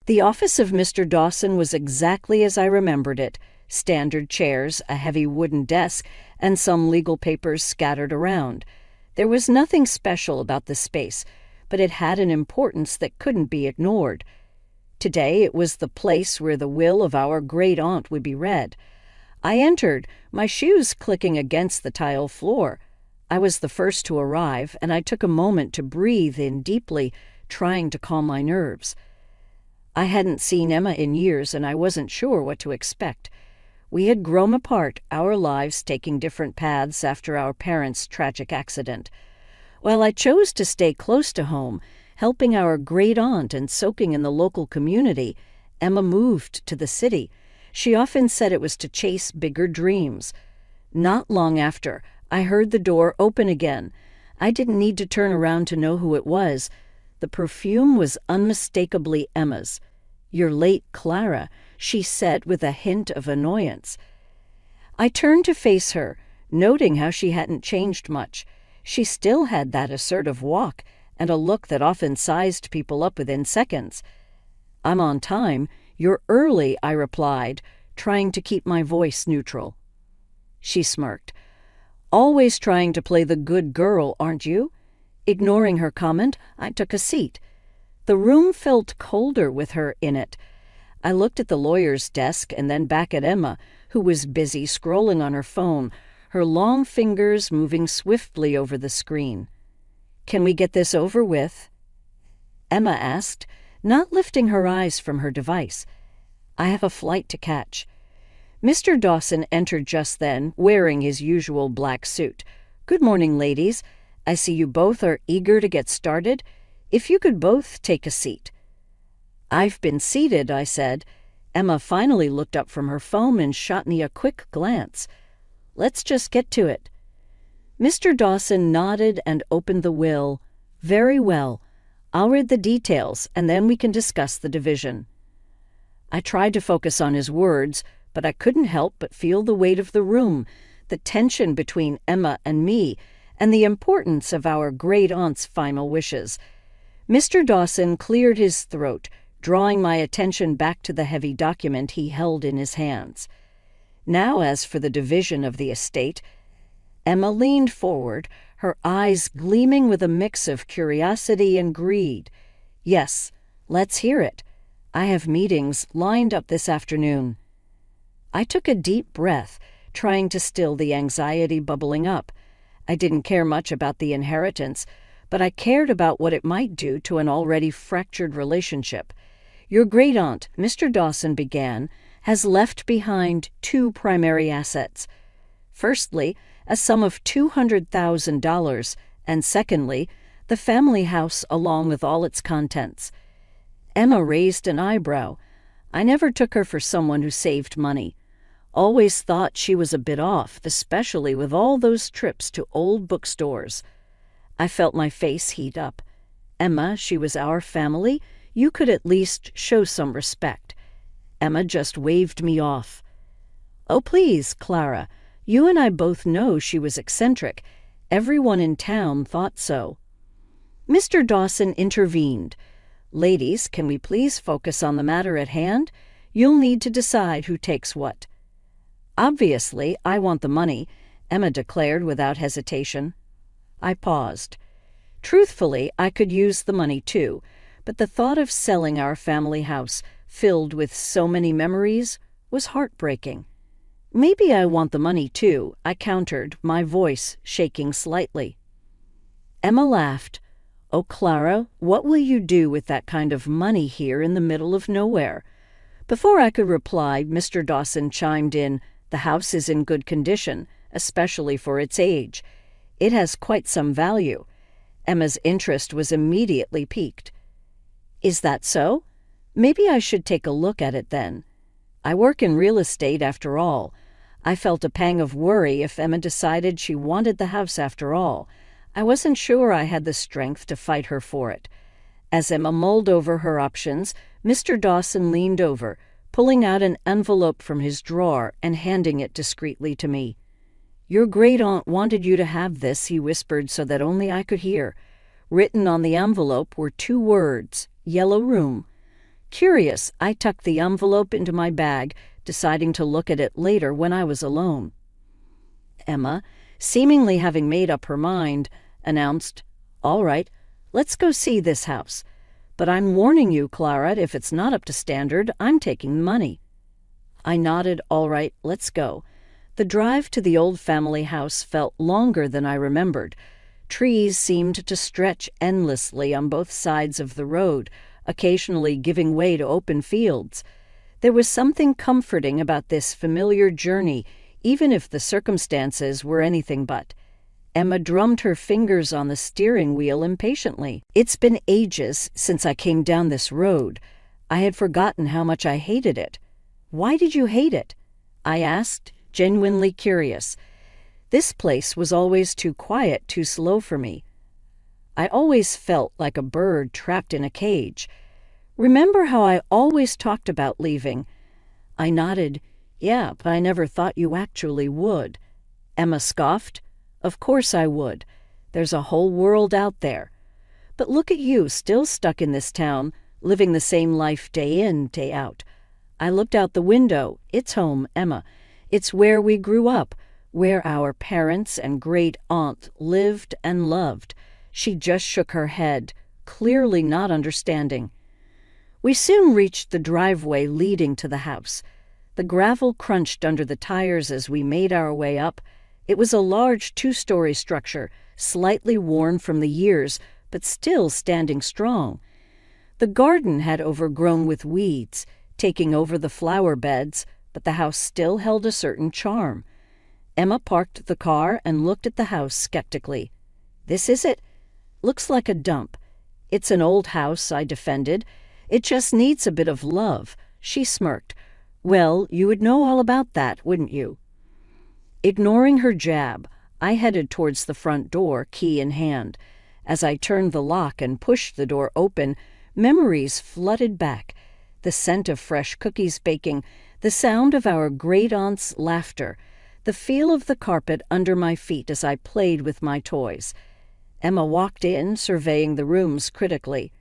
The office of Mr. Dawson was exactly as I remembered it: standard chairs, a heavy wooden desk, and some legal papers scattered around. There was nothing special about the space, but it had an importance that couldn't be ignored. Today it was the place where the will of our great-aunt would be read. I entered, my shoes clicking against the tile floor. I was the first to arrive, and I took a moment to breathe in deeply, trying to calm my nerves. I hadn't seen Emma in years, and I wasn't sure what to expect. We had grown apart, our lives taking different paths after our parents' tragic accident. While I chose to stay close to home, helping our great-aunt and soaking in the local community, Emma moved to the city. She often said it was to chase bigger dreams. Not long after, I heard the door open again. I didn't need to turn around to know who it was. The perfume was unmistakably Emma's. "You're late, Clara," she said with a hint of annoyance. I turned to face her, noting how she hadn't changed much. She still had that assertive walk and a look that often sized people up within seconds. "I'm on time. You're early," I replied, trying to keep my voice neutral. She smirked. "Always trying to play the good girl, aren't you?" Ignoring her comment, I took a seat. The room felt colder with her in it. I looked at the lawyer's desk and then back at Emma, who was busy scrolling on her phone, her long fingers moving swiftly over the screen. "Can we get this over with?" Emma asked, not lifting her eyes from her device. "I have a flight to catch." Mr. Dawson entered just then, wearing his usual black suit. "Good morning, ladies. I see you both are eager to get started. If you could both take a seat." "I've been seated," I said. Emma finally looked up from her phone and shot me a quick glance. "Let's just get to it." Mr. Dawson nodded and opened the will. "Very well. I'll read the details, and then we can discuss the division." I tried to focus on his words, but I couldn't help but feel the weight of the room, the tension between Emma and me, and the importance of our great-aunt's final wishes. Mr. Dawson cleared his throat, drawing my attention back to the heavy document he held in his hands. "Now, as for the division of the estate," Emma leaned forward, her eyes gleaming with a mix of curiosity and greed. "Yes, let's hear it. I have meetings lined up this afternoon." I took a deep breath, trying to still the anxiety bubbling up. I didn't care much about the inheritance, but I cared about what it might do to an already fractured relationship. "Your great-aunt," Mr. Dawson began, "has left behind two primary assets. Firstly, a sum of $200,000, and secondly, the family house along with all its contents." Emma raised an eyebrow. I never took her for someone who saved money. Always thought she was a bit off, especially with all those trips to old bookstores. I felt my face heat up. "Emma, she was our family. You could at least show some respect." Emma just waved me off. "Oh, please, Clara. You and I both know she was eccentric. Everyone in town thought so." Mr. Dawson intervened. "Ladies, can we please focus on the matter at hand? You'll need to decide who takes what." "Obviously, I want the money," Emma declared without hesitation. I paused. Truthfully, I could use the money too, but the thought of selling our family house, filled with so many memories, was heartbreaking. "Maybe I want the money too," I countered, my voice shaking slightly. Emma laughed. "Oh, Clara, what will you do with that kind of money here in the middle of nowhere?" Before I could reply, Mr. Dawson chimed in, "The house is in good condition, especially for its age. It has quite some value." Emma's interest was immediately piqued. "Is that so? Maybe I should take a look at it then. I work in real estate after all." I felt a pang of worry if Emma decided she wanted the house after all. I wasn't sure I had the strength to fight her for it. As Emma mulled over her options, Mr. Dawson leaned over, pulling out an envelope from his drawer and handing it discreetly to me. "Your great-aunt wanted you to have this," he whispered so that only I could hear. Written on the envelope were two words, "Yellow Room." Curious, I tucked the envelope into my bag, deciding to look at it later when I was alone. Emma, seemingly having made up her mind, announced, "All right, let's go see this house. But I'm warning you, Clara, if it's not up to standard, I'm taking the money." I nodded, "All right, let's go." The drive to the old family house felt longer than I remembered. Trees seemed to stretch endlessly on both sides of the road, occasionally giving way to open fields. There was something comforting about this familiar journey, even if the circumstances were anything but. Emma drummed her fingers on the steering wheel impatiently. It's been ages since I came down this road. I had forgotten how much I hated it. "Why did you hate it?" I asked, genuinely curious. This place was always too quiet, too slow for me. I always felt like a bird trapped in a cage. Remember how I always talked about leaving? I nodded. "Yeah, but I never thought you actually would." Emma scoffed. "Of course I would. There's a whole world out there. But look at you, still stuck in this town, living the same life day in, day out." I looked out the window. "It's home, Emma. It's where we grew up, where our parents and great-aunt lived and loved." She just shook her head, clearly not understanding. We soon reached the driveway leading to the house. The gravel crunched under the tires as we made our way up. It was a large 2-story structure, slightly worn from the years, but still standing strong. The garden had overgrown with weeds, taking over the flower beds, but the house still held a certain charm. Emma parked the car and looked at the house skeptically. "This is it? Looks like a dump." "It's an old house," I defended. "It just needs a bit of love." She smirked. "Well, you would know all about that, wouldn't you?" Ignoring her jab, I headed towards the front door, key in hand. As I turned the lock and pushed the door open, memories flooded back. The scent of fresh cookies baking, the sound of our great-aunt's laughter, the feel of the carpet under my feet as I played with my toys. Emma walked in, surveying the rooms critically.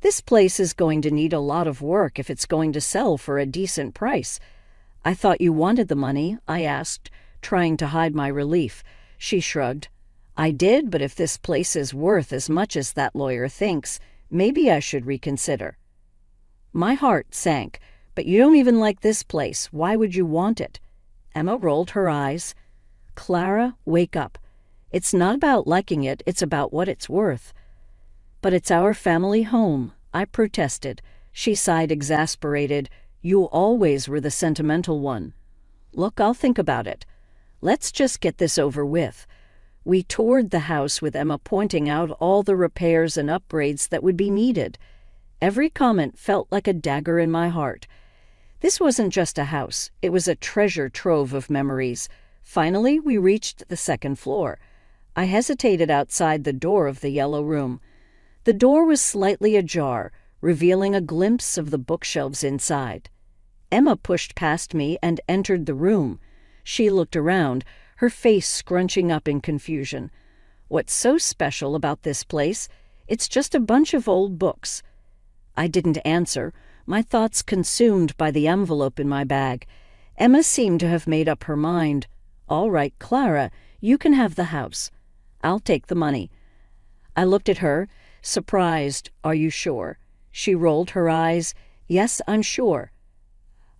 "This place is going to need a lot of work if it's going to sell for a decent price." "I thought you wanted the money," I asked, trying to hide my relief. She shrugged. "I did, but if this place is worth as much as that lawyer thinks, maybe I should reconsider." My heart sank. "But you don't even like this place. Why would you want it?" Emma rolled her eyes. "Clara, wake up. It's not about liking it, it's about what it's worth." "But it's our family home," I protested. She sighed, exasperated. "You always were the sentimental one." "Look, I'll think about it. Let's just get this over with." We toured the house with Emma pointing out all the repairs and upgrades that would be needed. Every comment felt like a dagger in my heart. This wasn't just a house, it was a treasure trove of memories. Finally, we reached the second floor. I hesitated outside the door of the yellow room. The door was slightly ajar, revealing a glimpse of the bookshelves inside. Emma pushed past me and entered the room. She looked around, her face scrunching up in confusion. "What's so special about this place? It's just a bunch of old books." I didn't answer, my thoughts consumed by the envelope in my bag. Emma seemed to have made up her mind. "All right, Clara, you can have the house. I'll take the money." I looked at her, surprised. "Are you sure?" She rolled her eyes. "Yes, I'm sure.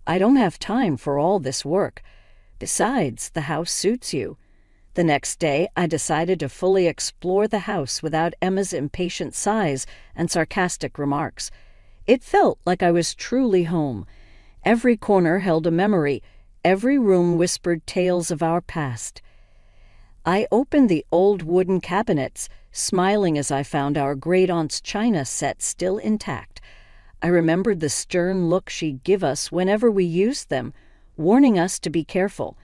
I don't have time for all this work. Besides, the house suits you." The next day, I decided to fully explore the house without Emma's impatient sighs and sarcastic remarks. It felt like I was truly home. Every corner held a memory. Every room whispered tales of our past. I opened the old wooden cabinets, smiling as I found our great-aunt's china set still intact. I remembered the stern look she'd give us whenever we used them, warning us to be careful.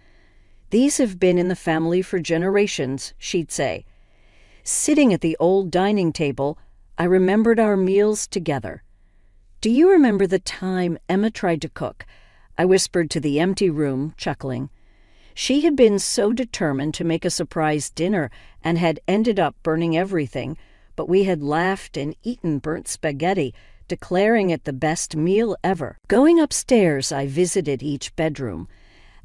"These have been in the family for generations," she'd say. Sitting at the old dining table, I remembered our meals together. "Do you remember the time Emma tried to cook?" I whispered to the empty room, chuckling. She had been so determined to make a surprise dinner and had ended up burning everything, but we had laughed and eaten burnt spaghetti, declaring it the best meal ever. Going upstairs, I visited each bedroom.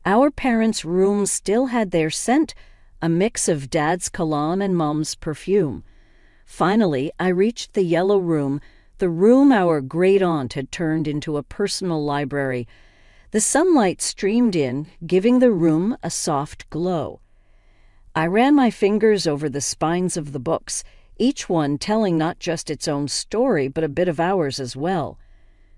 Our parents' rooms still had their scent, a mix of Dad's cologne and Mom's perfume. Finally, I reached the yellow room, the room our great-aunt had turned into a personal library. The sunlight streamed in, giving the room a soft glow. I ran my fingers over the spines of the books, each one telling not just its own story, but a bit of ours as well.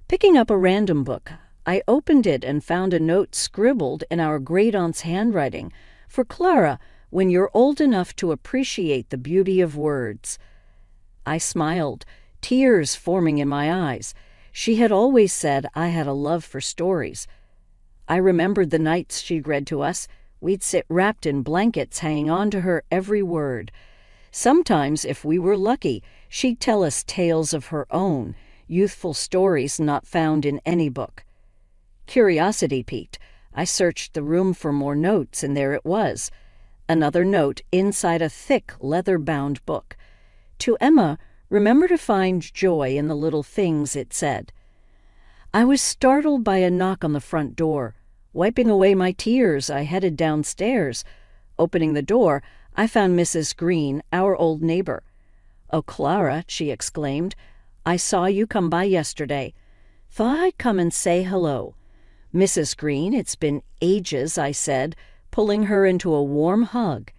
Picking up a random book, I opened it and found a note scribbled in our great-aunt's handwriting. For Clara, when you're old enough to appreciate the beauty of words. I smiled, tears forming in my eyes. She had always said I had a love for stories. I remembered the nights she'd read to us. We'd sit wrapped in blankets, hanging on to her every word. Sometimes, if we were lucky, she'd tell us tales of her own, youthful stories not found in any book. Curiosity piqued. I searched the room for more notes, and there it was. Another note inside a thick, leather-bound book. To Emma, remember to find joy in the little things, it said. I was startled by a knock on the front door. Wiping away my tears, I headed downstairs. Opening the door, I found Mrs. Green, our old neighbor. "Oh, Clara," she exclaimed, "I saw you come by yesterday. Thought I'd come and say hello." "Mrs. Green, it's been ages," I said, pulling her into a warm hug.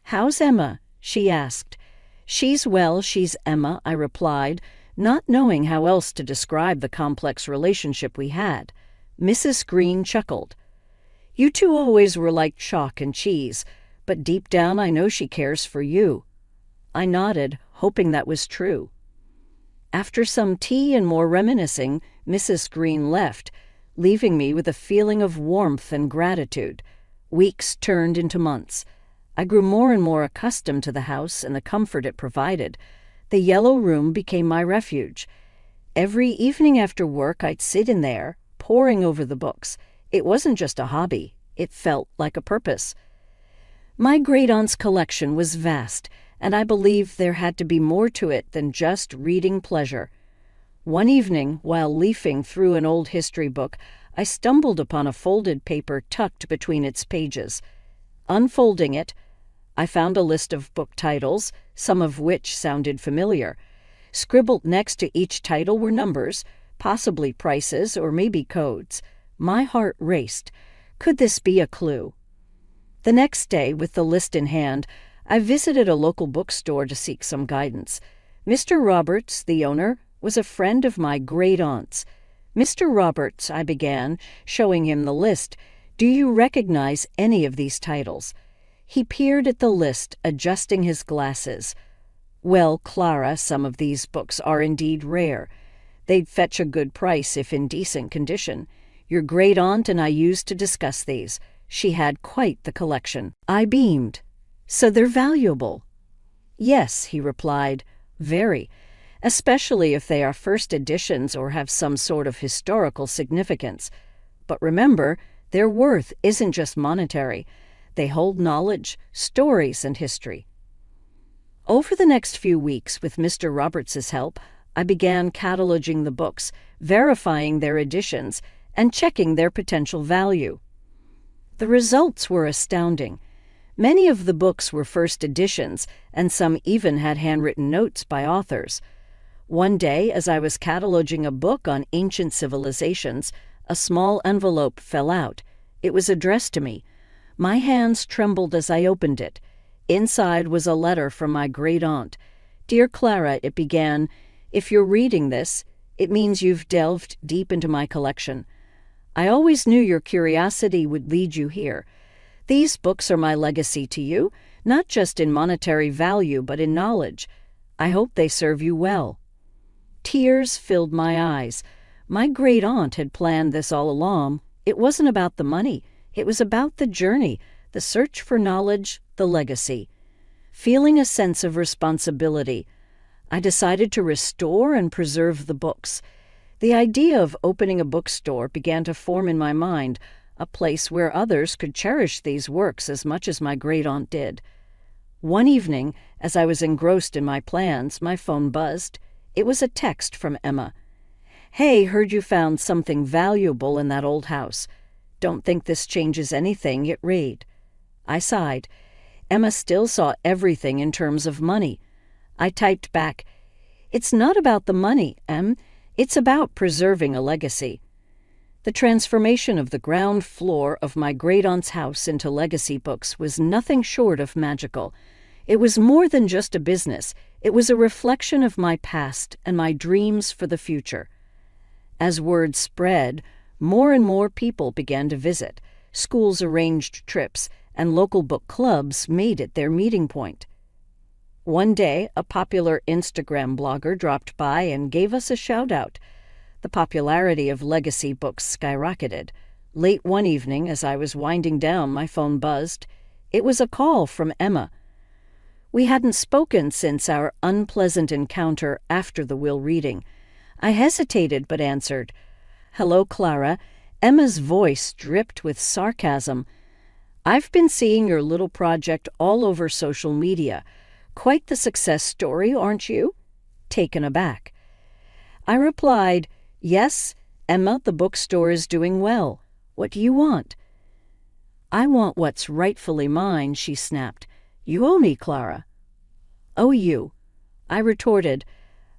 "How's Emma?" she asked. "She's well, she's Emma," I replied, not knowing how else to describe the complex relationship we had. Mrs. Green chuckled. "You two always were like chalk and cheese, but deep down I know she cares for you." I nodded, hoping that was true. After some tea and more reminiscing, Mrs. Green left, leaving me with a feeling of warmth and gratitude. Weeks turned into months. I grew more and more accustomed to the house and the comfort it provided. The yellow room became my refuge. Every evening after work, I'd sit in there, poring over the books. It wasn't just a hobby. It felt like a purpose. My great-aunt's collection was vast, and I believed there had to be more to it than just reading pleasure. One evening, while leafing through an old history book, I stumbled upon a folded paper tucked between its pages. Unfolding it, I found a list of book titles, some of which sounded familiar. Scribbled next to each title were numbers, possibly prices or maybe codes. My heart raced. Could this be a clue? The next day, with the list in hand, I visited a local bookstore to seek some guidance. Mr. Roberts, the owner, was a friend of my great-aunt's. "Mr. Roberts," I began, showing him the list, "do you recognize any of these titles?" He peered at the list, adjusting his glasses. "Well, Clara, some of these books are indeed rare. They'd fetch a good price if in decent condition. Your great-aunt and I used to discuss these. She had quite the collection." I beamed. "So they're valuable?" "Yes," he replied, "very. Especially if they are first editions or have some sort of historical significance. But remember, their worth isn't just monetary. They hold knowledge, stories, and history." Over the next few weeks, with Mr. Roberts's help, I began cataloging the books, verifying their editions, and checking their potential value. The results were astounding. Many of the books were first editions, and some even had handwritten notes by authors. One day, as I was cataloging a book on ancient civilizations, a small envelope fell out. It was addressed to me. My hands trembled as I opened it. Inside was a letter from my great-aunt. "Dear Clara," it began, "if you're reading this, it means you've delved deep into my collection. I always knew your curiosity would lead you here. These books are my legacy to you, not just in monetary value, but in knowledge. I hope they serve you well." Tears filled my eyes. My great-aunt had planned this all along. It wasn't about the money. It was about the journey, the search for knowledge, the legacy. Feeling a sense of responsibility, I decided to restore and preserve the books. The idea of opening a bookstore began to form in my mind, a place where others could cherish these works as much as my great-aunt did. One evening, as I was engrossed in my plans, my phone buzzed. It was a text from Emma. "Hey, heard you found something valuable in that old house. Don't think this changes anything," it read. I sighed. Emma still saw everything in terms of money. I typed back, "It's not about the money, Em. It's about preserving a legacy." The transformation of the ground floor of my great-aunt's house into legacy books was nothing short of magical. It was more than just a business. It was a reflection of my past and my dreams for the future. As word spread, more and more people began to visit. Schools arranged trips, and local book clubs made it their meeting point. One day, a popular Instagram blogger dropped by and gave us a shout-out. The popularity of legacy books skyrocketed. Late one evening, as I was winding down, my phone buzzed. It was a call from Emma. We hadn't spoken since our unpleasant encounter after the will reading. I hesitated but answered. "Hello, Clara." Emma's voice dripped with sarcasm. "I've been seeing your little project all over social media. Quite the success story, aren't you?" Taken aback. I replied, "Yes, Emma, the bookstore is doing well. What do you want?" "I want what's rightfully mine," she snapped. "You owe me, Clara." "Owe you?" I retorted.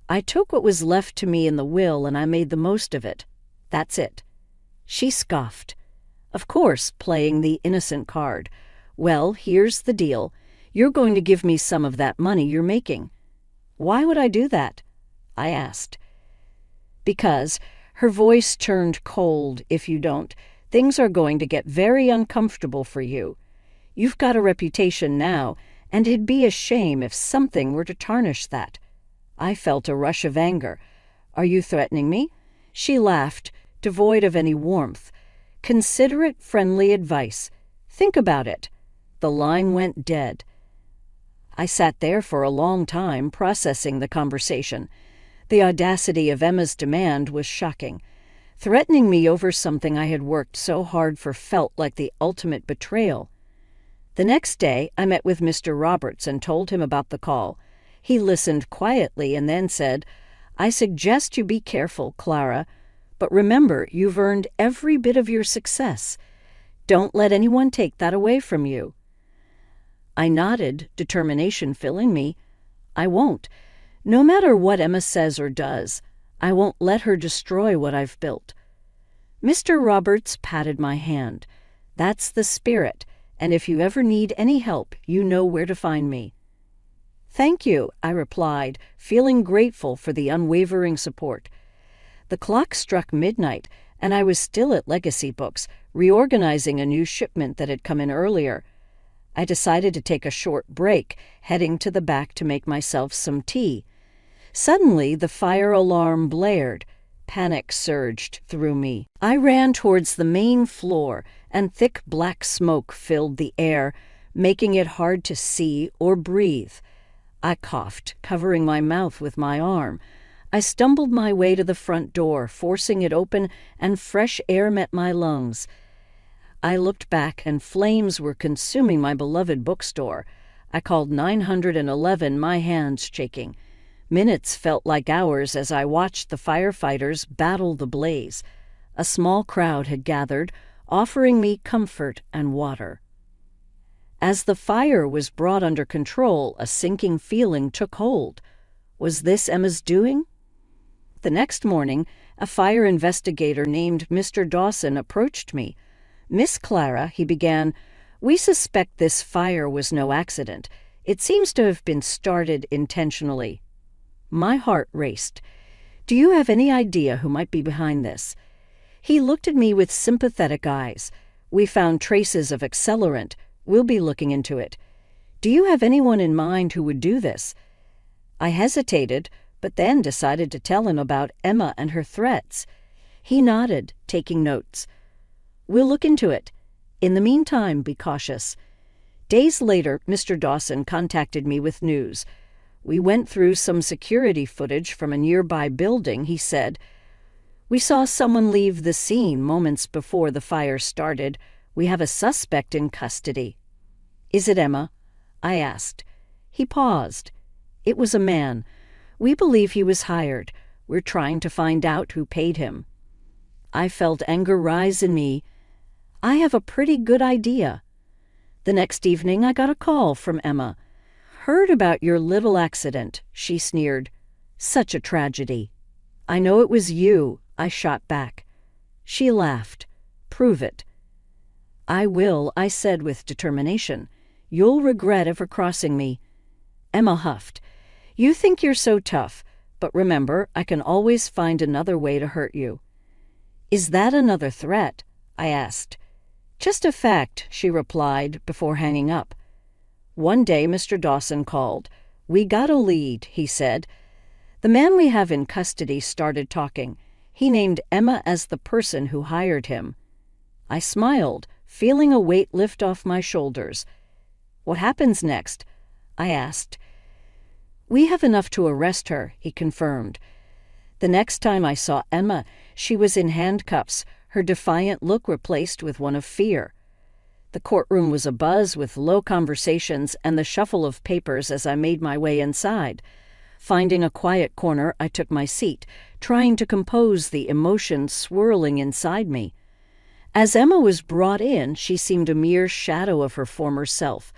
"I took what was left to me in the will and I made the most of it. That's it." She scoffed. Of course, playing the innocent card. "Well, here's the deal. You're going to give me some of that money you're making." "Why would I do that?" I asked. "Because," her voice turned cold, "if you don't, things are going to get very uncomfortable for you. You've got a reputation now, and it'd be a shame if something were to tarnish that." I felt a rush of anger. "Are you threatening me?" She laughed, devoid of any warmth. "Considerate, friendly advice. Think about it." The line went dead. I sat there for a long time, processing the conversation. The audacity of Emma's demand was shocking. Threatening me over something I had worked so hard for felt like the ultimate betrayal. The next day, I met with Mr. Roberts and told him about the call. He listened quietly and then said, "I suggest you be careful, Clara. But remember, you've earned every bit of your success. Don't let anyone take that away from you." I nodded, determination filling me. "I won't. No matter what Emma says or does, I won't let her destroy what I've built." Mr. Roberts patted my hand. "That's the spirit, and if you ever need any help, you know where to find me." "Thank you," I replied, feeling grateful for the unwavering support. The clock struck midnight, and I was still at Legacy Books, reorganizing a new shipment that had come in earlier. I decided to take a short break, heading to the back to make myself some tea. Suddenly, the fire alarm blared. Panic surged through me. I ran towards the main floor, and thick black smoke filled the air, making it hard to see or breathe. I coughed, covering my mouth with my arm. I stumbled my way to the front door, forcing it open, and fresh air met my lungs. I looked back, and flames were consuming my beloved bookstore. I called 911, my hands shaking. Minutes felt like hours as I watched the firefighters battle the blaze. A small crowd had gathered, offering me comfort and water. As the fire was brought under control, a sinking feeling took hold. Was this Emma's doing? The next morning, a fire investigator named Mr. Dawson approached me. "Miss Clara," he began, "we suspect this fire was no accident. It seems to have been started intentionally." My heart raced. "Do you have any idea who might be behind this?" He looked at me with sympathetic eyes. "We found traces of accelerant. We'll be looking into it. Do you have anyone in mind who would do this?" I hesitated, but then decided to tell him about Emma and her threats. He nodded, taking notes. "We'll look into it. In the meantime, be cautious." Days later, Mr. Dawson contacted me with news. We went through some security footage from a nearby building. He said, "We saw someone leave the scene moments before the fire started. We have a suspect in custody." "Is it Emma?" I asked. He paused. "It was a man. We believe he was hired. We're trying to find out who paid him." I felt anger rise in me. "I have a pretty good idea." The next evening I got a call from Emma. "Heard about your little accident," she sneered. "Such a tragedy." "I know it was you," I shot back. She laughed. "Prove it." "I will," I said with determination. "You'll regret ever crossing me." Emma huffed. "You think you're so tough, but remember, I can always find another way to hurt you." "Is that another threat?" I asked. "Just a fact," she replied before hanging up. One day Mr. Dawson called. "We got a lead," he said. "The man we have in custody started talking. He named Emma as the person who hired him." I smiled, feeling a weight lift off my shoulders. "What happens next?" I asked. "We have enough to arrest her," he confirmed. The next time I saw Emma, she was in handcuffs, her defiant look replaced with one of fear. The courtroom was abuzz with low conversations and the shuffle of papers as I made my way inside. Finding a quiet corner, I took my seat, trying to compose the emotions swirling inside me. As Emma was brought in, she seemed a mere shadow of her former self.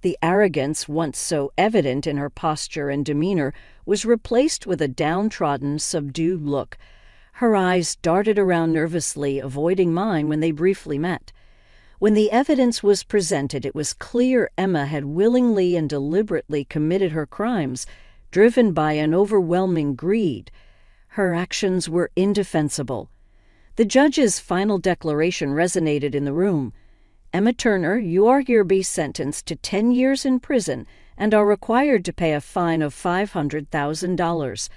The arrogance once so evident in her posture and demeanor was replaced with a downtrodden, subdued look. Her eyes darted around nervously, avoiding mine when they briefly met. When the evidence was presented, it was clear Emma had willingly and deliberately committed her crimes, driven by an overwhelming greed. Her actions were indefensible. The judge's final declaration resonated in the room. "Emma Turner, you are hereby sentenced to 10 years in prison and are required to pay a fine of $500,000.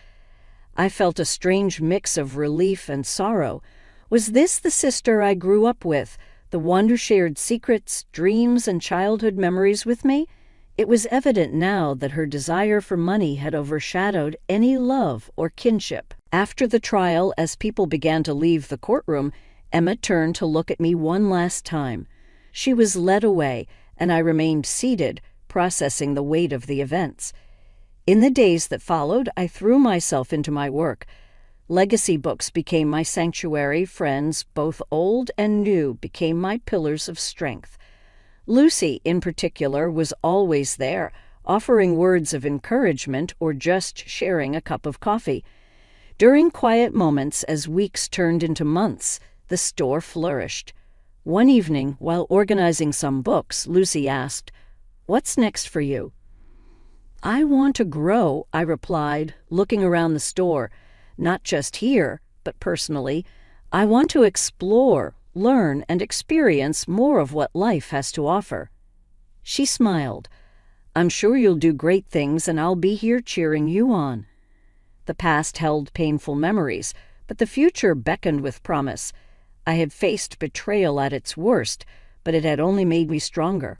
I felt a strange mix of relief and sorrow. Was this the sister I grew up with, the one who shared secrets, dreams, and childhood memories with me? It was evident now that her desire for money had overshadowed any love or kinship. After the trial, as people began to leave the courtroom, Emma turned to look at me one last time. She was led away, and I remained seated, processing the weight of the events. In the days that followed, I threw myself into my work. Legacy books became my sanctuary. Friends, both old and new, became my pillars of strength. Lucy, in particular, was always there, offering words of encouragement or just sharing a cup of coffee. During quiet moments, as weeks turned into months, the store flourished. One evening, while organizing some books, Lucy asked, "What's next for you?" "I want to grow," I replied, looking around the store. "Not just here, but personally. I want to explore, learn, and experience more of what life has to offer." She smiled. "I'm sure you'll do great things, and I'll be here cheering you on." The past held painful memories, but the future beckoned with promise. I had faced betrayal at its worst, but it had only made me stronger.